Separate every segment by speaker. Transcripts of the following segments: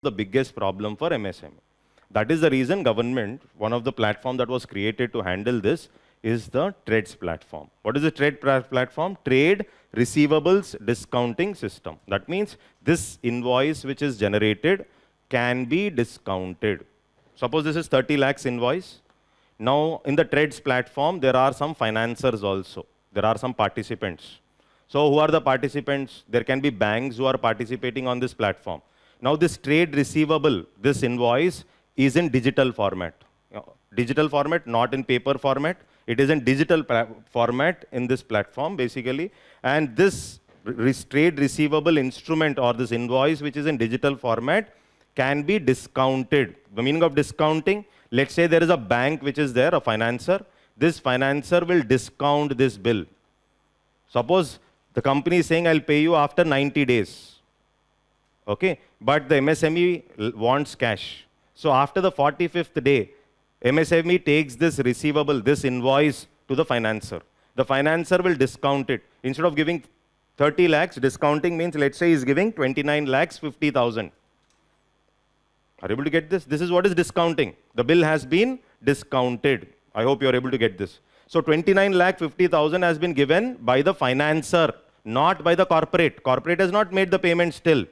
Speaker 1: The biggest problem for MSME. That is the reason government, one of the platform that was created to handle this is the TReDS platform. What is the TReDS platform? Trade Receivables Discounting System. That means this invoice which is generated can be discounted. Suppose this is 30 lakhs invoice. Now in the TReDS platform, there are some financiers also. There are some participants. So who are the participants? There can be banks who are participating on this platform. Now this trade receivable, this invoice is in digital format. Digital format, not in paper format. It is in digital format in this platform basically. And this trade receivable instrument or this invoice which is in digital format can be discounted. The meaning of discounting, let's say there is a bank which is there, a financer. This financer will discount this bill. Suppose the company is saying, I'll pay you after 90 days. Okay, but the MSME wants cash. So after the 45th day, MSME takes this receivable, this invoice to the financer. The financer will discount it. Instead of giving 30 lakhs, discounting means, let's say he's giving 29 lakhs 50,000. Are you able to get this? This is what is discounting. The bill has been discounted. I hope you're able to get this. So 29 lakh 50,000 has been given by the financer, not by the corporate. Corporate has not made the payment still.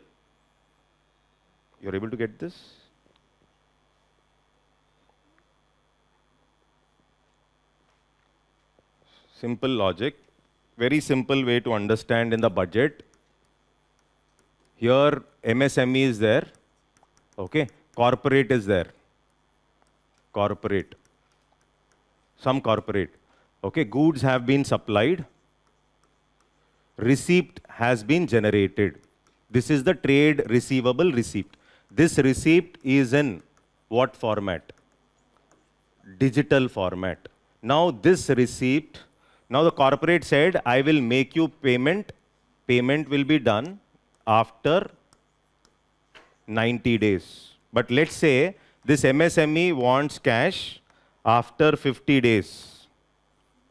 Speaker 1: You're able to get this? Simple logic, very simple way to understand in the budget. Here MSME is there, okay, corporate is there, corporate, some corporate, okay, goods have been supplied, receipt has been generated. This is the trade receivable receipt. This receipt is in what format? Digital format. Now this receipt, now the corporate said, I will make you payment. Payment will be done after 90 days. But let's say this MSME wants cash after 50 days.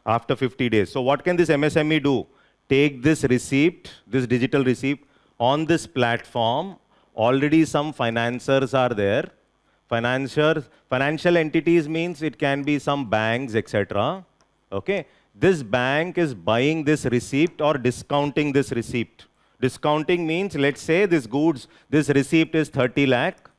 Speaker 1: After 50 days. So what can this MSME do? Take this receipt, this digital receipt on this platform. Already some financiers are there. Financial entities means it can be some banks, etc. Okay. This bank is buying this receipt or discounting this receipt. Discounting means, let's say this goods, this receipt is 30 lakh.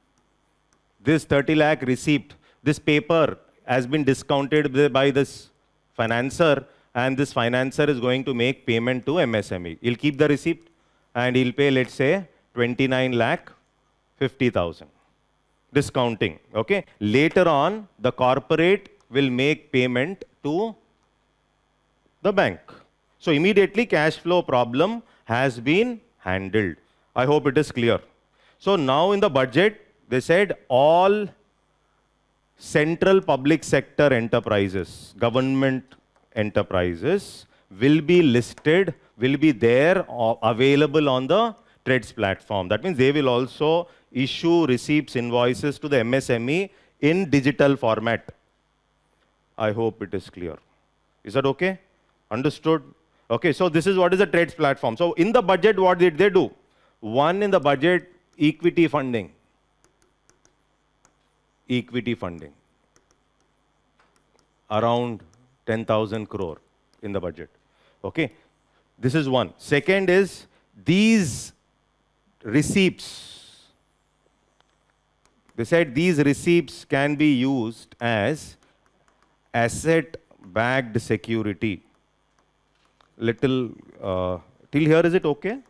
Speaker 1: This 30 lakh receipt, this paper has been discounted by this financer, and this financer is going to make payment to MSME. He'll keep the receipt and he'll pay, let's say, 29 lakh 50,000. Discounting, okay? Later on, the corporate will make payment to the bank. So immediately cash flow problem has been handled. I hope it is clear. So now in the budget, they said all central public sector enterprises, government enterprises will be listed, will be there available on the TReDS platform. That means they will also issue receipts, invoices to the MSME in digital format. I hope it is clear. Is that okay? Understood? Okay, so this is what is the TReDS platform. So in the budget, what did they do? One, in the budget, equity funding. Equity funding. Around 10,000 crore in the budget. Okay, this is one. Second is these receipts. They said these receipts can be used as asset-backed security. Little, till here is it okay?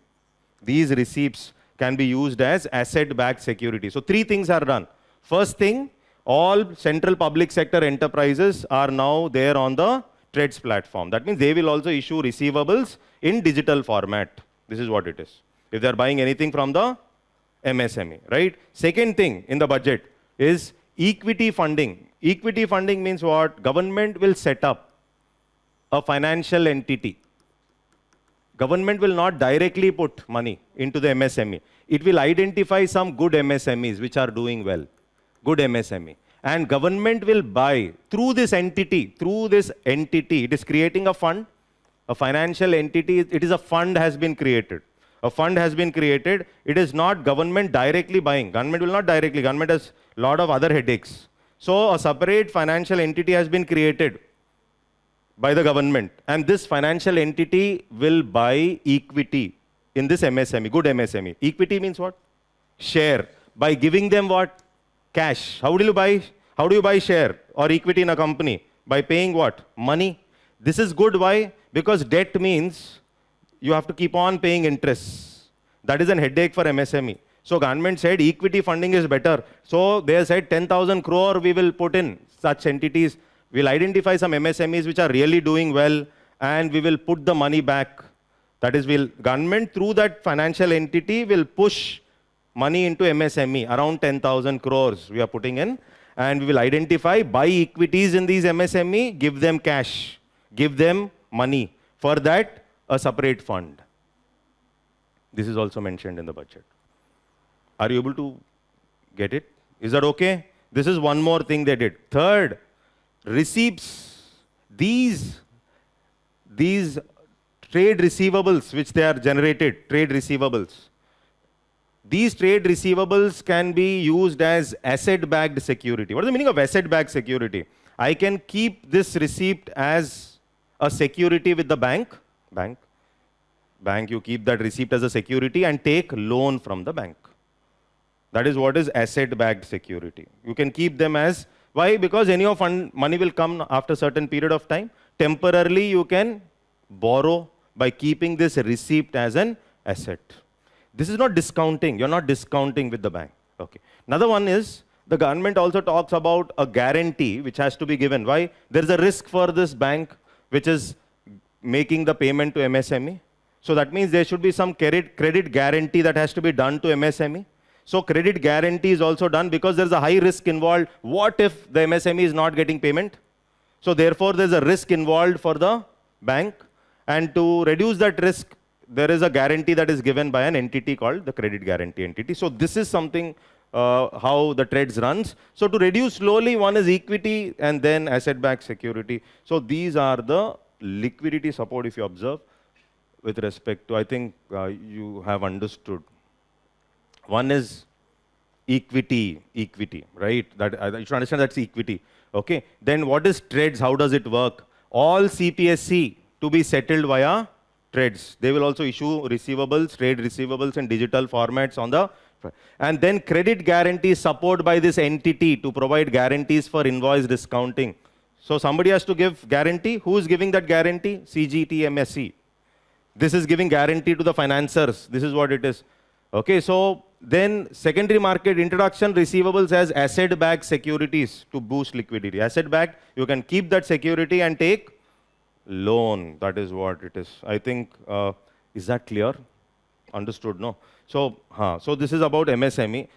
Speaker 1: These receipts can be used as asset-backed security. So three things are done. First thing, all central public sector enterprises are now there on the TReDS platform. That means they will also issue receivables in digital format. This is what it is. If they are buying anything from the MSME, right? Second thing in the budget is equity funding. Equity funding means what? Government will set up a financial entity. Government will not directly put money into the MSME. It will identify some good MSMEs which are doing well. Good MSME. And government will buy through this entity, it is creating a fund. A financial entity, it is a fund has been created. A fund has been created. It is not government directly buying. Government will not directly. Government has a lot of other headaches. So a separate financial entity has been created by the government. And this financial entity will buy equity in this MSME, good MSME. Equity means what? Share. By giving them what? Cash. How do you buy share or equity in a company? By paying what? Money. This is good. Why? Because debt means you have to keep on paying interest. That is a headache for MSME. So government said equity funding is better. So they said 10,000 crore we will put in such entities. We'll identify some MSMEs which are really doing well and we will put the money back. That is, government through that financial entity will push money into MSME, around 10,000 crores we are putting in, and we will identify, buy equities in these MSME, give them cash, give them money. For that, a separate fund. This is also mentioned in the budget. Are you able to get it? Is that okay? This is one more thing they did. Third, receipts. These trade receivables which they are generated, trade receivables. These trade receivables can be used as asset-backed security. What is the meaning of asset-backed security? I can keep this receipt as a security with the bank. Bank, you keep that receipt as a security and take loan from the bank. That is what is asset-backed security. You can keep them as, why? Because any of money will come after a certain period of time. Temporarily, you can borrow by keeping this receipt as an asset. This is not discounting. You're not discounting with the bank. Okay. Another one is, the government also talks about a guarantee which has to be given. Why? There is a risk for this bank which is making the payment to MSME. So that means there should be some credit guarantee that has to be done to MSME. So credit guarantee is also done because there's a high risk involved. What if the MSME is not getting payment? So therefore, there's a risk involved for the bank. And to reduce that risk, there is a guarantee that is given by an entity called the credit guarantee entity. So this is something how the TReDS runs. So to reduce slowly, one is equity and then asset-backed security. So these are the liquidity support, if you observe, with respect to, I think you have understood. One is equity, right? You should understand that's equity. Okay. Then what is TReDS? How does it work? All CPSC to be settled via TReDS. They will also issue receivables, trade receivables in digital formats on the, and then credit guarantee support by this entity to provide guarantees for invoice discounting. So somebody has to give guarantee. Who is giving that guarantee? CGTMSE. This is giving guarantee to the financiers. This is what it is. Okay, so then secondary market introduction, receivables as asset-backed securities to boost liquidity. Asset-backed, you can keep that security and take loan. That is what it is. I think, is that clear? Understood, no? So, so this is about MSME.